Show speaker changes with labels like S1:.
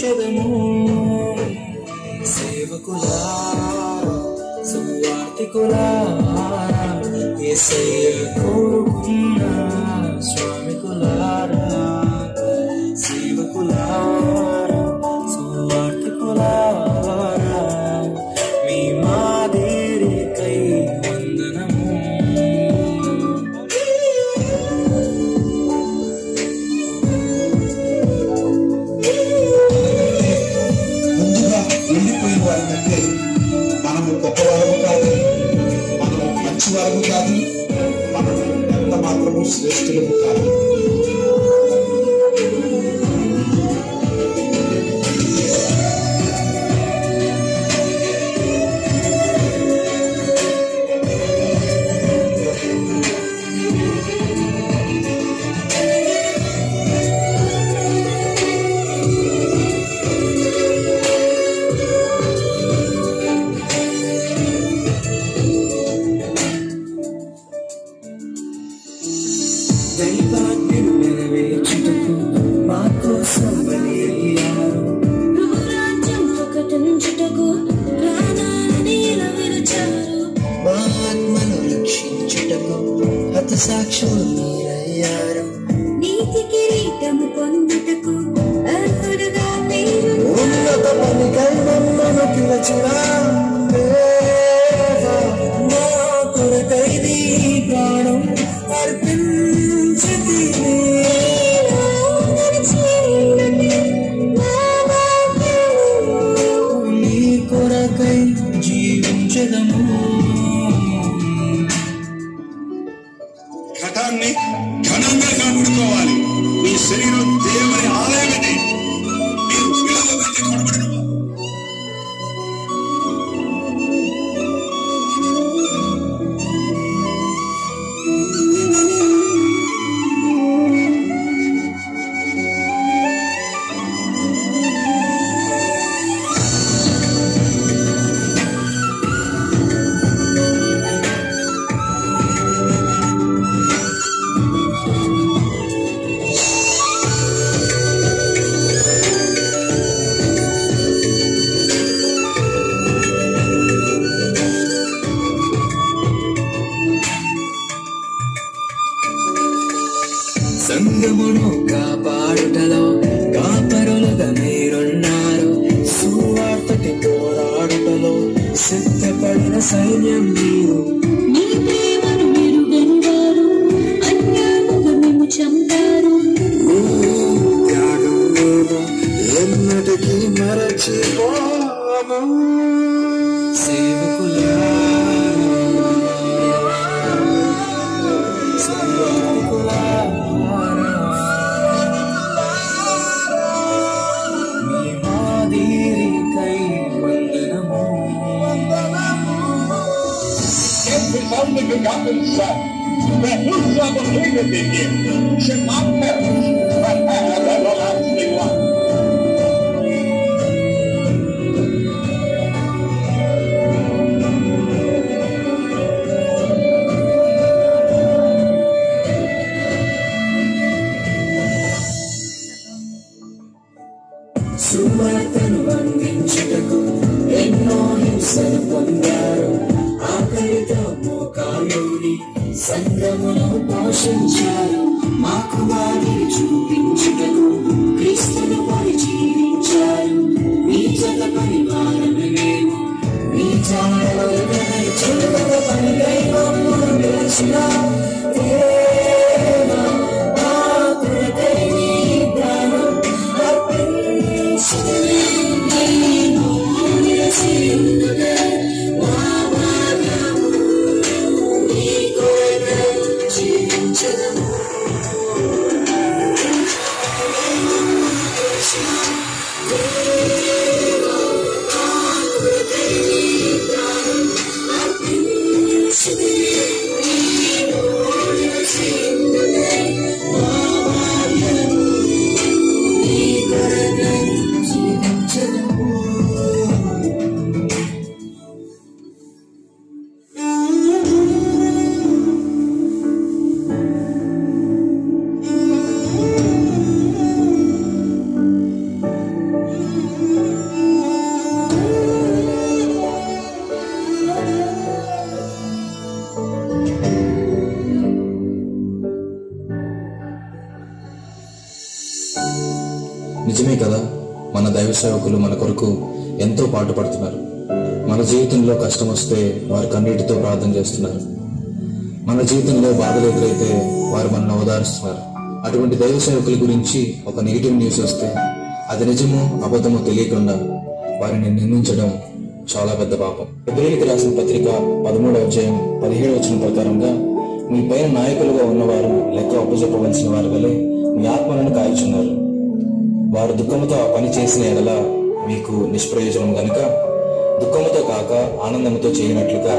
S1: జీవించెదము. సేవకులారా సువార్తికులారా యేసయ్య కోరుకున్న శ్రామికులారా, సేవకులారా సువార్తికులారా మీ మాదిరికై వందనము.
S2: ముందుగా వెళ్ళిపోయిన వారికంటే మనము గొప్పవారము కాదు, మనము మంచివారము కాదు, మనము ఎంత మాత్రము శ్రేష్ఠులము కాదు.
S1: దైవాజ్ఞను నెరవేర్చుటకు మా కోసం బలి అయ్యారు.
S3: రాజ్యం ప్రకటించుటకు ప్రాణాలని విరచారు.
S1: మా ఆత్మను రక్షించుటకు హతసాక్షులు మీరయ్యారు.
S3: నీతి కిరీటము పొందుటకు అర్హులుగా మీరు.
S1: ఉన్నత పనికై మమ్మను పిలచిన దేవా, మా కొరకై నీ ప్రాణం అర్పించితివి. నీ కొరకై జీవించెదము.
S4: ఘటాన్ని ఘనంగా కాపాడుకోవాలి. మీ శరీరం దేవుని ఆలయమని మీరు పిలవబడి కొనబడినవా?
S1: సంగమును కాపాడుటలో కాపరులుగా మీరున్నారు. సువార్తకి పోరాడుటలో సిద్ధపడిన సైన్యం మీరు.
S3: నీ ప్రేమను మెరుగనివారు అన్యాయముగా మేము చంపారు.
S1: త్యాగం మేము ఎన్నటికీ మరచిపోము. సేవకులారా మీ మాదిరికై వందనము.
S4: His only begotten Son, that whosoever believeth in him should not perish, but have everlasting life.
S1: సువార్తను అందించుటకు ఎన్నో హింసలు పొందారు. ఆకలితో మోకాళ్ళూరి సంఘమును పోషించారు. మాకు మాదిరి చూపించుటకు క్రీస్తును పడి జీవించారు. మీ జత పరివారము మేము, మీ జాడలో చెడుగల పనికై మమ్మల్ని పిలిచిన దేవా, మా కొరకై నీ ప్రాణం అర్పించితివి. నేను నిలిచి ఉండుటే మా భాగ్యము. నీ కొరకై జీవించెదము.
S5: నిజమే కదా, మన దైవ సేవకులు మన కొరకు ఎంతో పాటుపడుతున్నారు. మన జీవితంలో కష్టం వస్తే వారు కన్నీటితో ప్రార్థన చేస్తున్నారు. మన జీవితంలో బాధలు ఎదురైతే వారు మనల్ని ఓదారుస్తున్నారు. అటువంటి దైవ సేవకుల గురించి ఒక నెగిటివ్ న్యూస్ వస్తే అది నిజమో అబద్ధమో తెలియకుండా వారిని నిందించడం చాలా పెద్ద పాపం. ఫిబ్రవరికి రాసిన పత్రిక 13వ అధ్యాయం 17వ వచనం ప్రకారంగా, మీ పైన నాయకులుగా ఉన్నవారు లెక్క అప్పచెప్పవలసిన వారు వలె మీ ఆత్మలను కాయచున్నారు. వారు దుఃఖముతో ఆ పని చేసిన ఎడల మీకు నిష్ప్రయోజనం గనుక దుఃఖముతో కాక ఆనందముతో చేయనట్లుగా